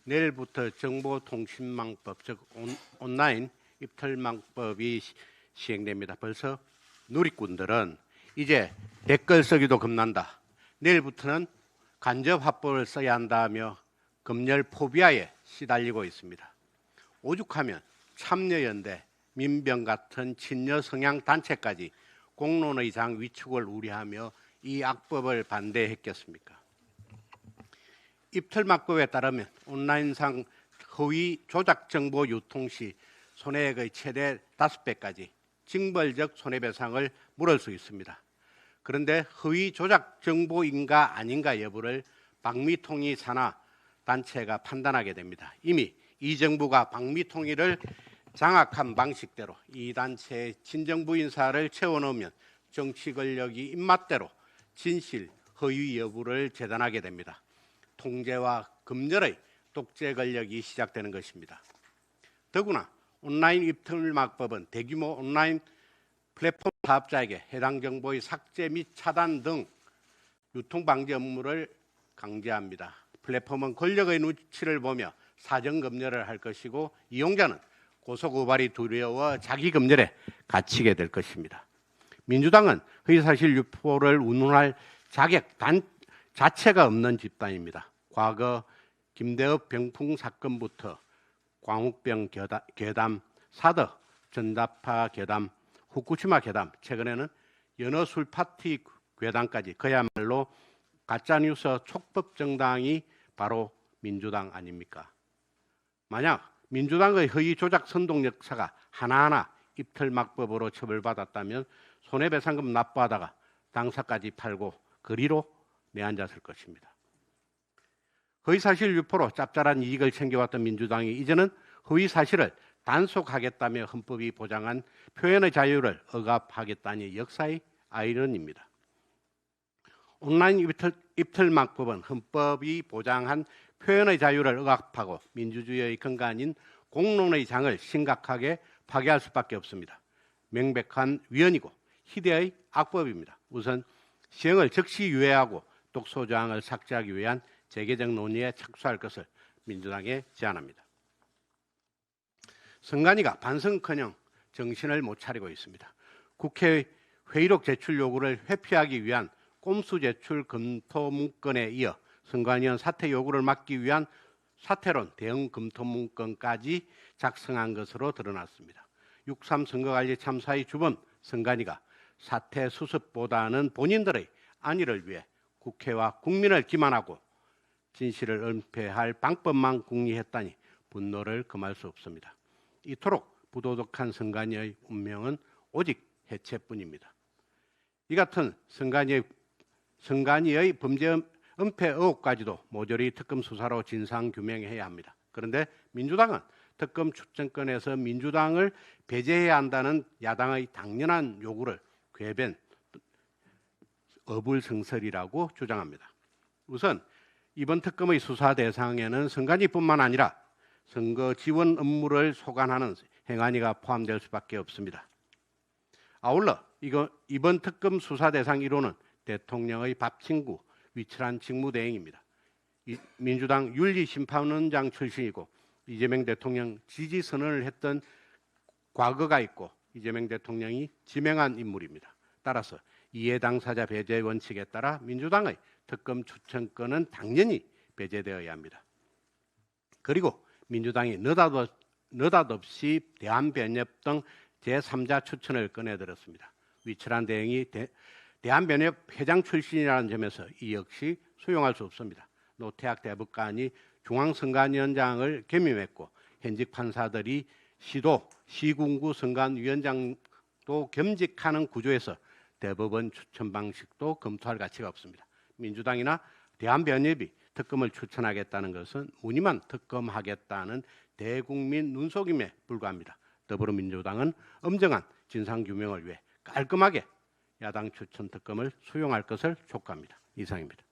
내일부터 정보통신망법, 즉 온라인 입틀망법이 시행됩니다. 벌써 누리꾼들은 이제 댓글 쓰기도 겁난다, 내일부터는 간접 화법을 써야 한다며 검열 포비아에 시달리고 있습니다. 오죽하면 참여연대, 민병 같은 친여 성향 단체까지 공론의 장 위축을 우려하며 이 악법을 반대했겠습니까? 입틀막법에 따르면 온라인상 허위 조작 정보 유통 시 손해액의 최대 5배까지 징벌적 손해배상을 물을 수 있습니다. 그런데 허위 조작 정보인가 아닌가 여부를 방미통일 산하 단체가 판단하게 됩니다. 이미 이 정부가 방미통일을 장악한 방식대로 이 단체의 친정부 인사를 채워넣으면 정치 권력이 입맛대로 진실, 허위 여부를 재단하게 됩니다. 통제와 검열의 독재 권력이 시작되는 것입니다. 더구나 온라인 입틀막법은 대규모 온라인 플랫폼 사업자에게 해당 정보의 삭제 및 차단 등 유통 방지 업무를 강제합니다. 플랫폼은 권력의 눈치를 보며 사정 검열을 할 것이고 이용자는 고소고발이 두려워 자기 검열에 갇히게 될 것입니다. 민주당은 허위사실 유포를 운운할 자격 자체가 없는 집단입니다. 과거 김대업 병풍 사건부터 광우병 괴담, 사드, 전다파 괴담, 후쿠시마 괴담, 최근에는 연어 술 파티 괴담까지 그야말로 가짜뉴스 촉법 정당이 바로 민주당 아닙니까? 만약 민주당의 허위 조작 선동 역사가 하나하나 입틀막법으로 처벌받았다면 손해배상금 납부하다가 당사까지 팔고 그리로 내앉았을 것입니다. 허위사실 유포로 짭짤한 이익을 챙겨왔던 민주당이 이제는 허위사실을 단속하겠다며 헌법이 보장한 표현의 자유를 억압하겠다니 역사의 아이러니입니다. 온라인 입틀막법은 헌법이 보장한 표현의 자유를 억압하고 민주주의의 근간인 공론의 장을 심각하게 파괴할 수밖에 없습니다. 명백한 위헌이고 희대의 악법입니다. 우선 시행을 즉시 유예하고 독소조항을 삭제하기 위한 재개정 논의에 착수할 것을 민주당에 제안합니다. 선관위가 반성커녕 정신을 못 차리고 있습니다. 국회의 회의록 제출 요구를 회피하기 위한 꼼수 제출 검토 문건에 이어 선관위원 사퇴 요구를 막기 위한 사퇴론 대응 검토 문건까지 작성한 것으로 드러났습니다. 6.3 선거관리 참사의 주범 선관위가 사퇴 수습보다는 본인들의 안위를 위해 국회와 국민을 기만하고 진실을 은폐할 방법만 궁리했다니 분노를 금할 수 없습니다. 이토록 부도덕한 선관위의 운명은 오직 해체뿐입니다. 이 같은 선관위의 범죄 은폐 의혹까지도 모조리 특검 수사로 진상 규명해야 합니다. 그런데 민주당은 특검 추천권에서 민주당을 배제해야 한다는 야당의 당연한 요구를 궤변 어불성설이라고 주장합니다. 우선 이번 특검의 수사 대상에는 선관위뿐만 아니라 선거 지원 업무를 소관하는 행안위가 포함될 수밖에 없습니다. 아울러 이번 특검 수사 대상 1호는 대통령의 밥친구 위철한 직무대행입니다. 민주당 윤리심판원장 출신이고 이재명 대통령 지지 선언을 했던 과거가 있고 이재명 대통령이 지명한 인물입니다. 따라서 이해 당사자 배제 원칙에 따라 민주당의 특검 추천권은 당연히 배제되어야 합니다. 그리고 민주당이 느닷없이 대한변협 등 제3자 추천을 꺼내들었습니다. 위철한 대행이 대한변협 회장 출신이라는 점에서 이 역시 수용할 수 없습니다. 노태학 대법관이 중앙선관위원장을 겸임했고 현직 판사들이 시도, 시군구 선관위원장도 겸직하는 구조에서 대법원 추천 방식도 검토할 가치가 없습니다. 민주당이나 대한변협이 특검을 추천하겠다는 것은 무늬만 특검하겠다는 대국민 눈속임에 불과합니다. 더불어민주당은 엄정한 진상규명을 위해 깔끔하게 야당 추천 특검을 수용할 것을 촉구합니다. 이상입니다.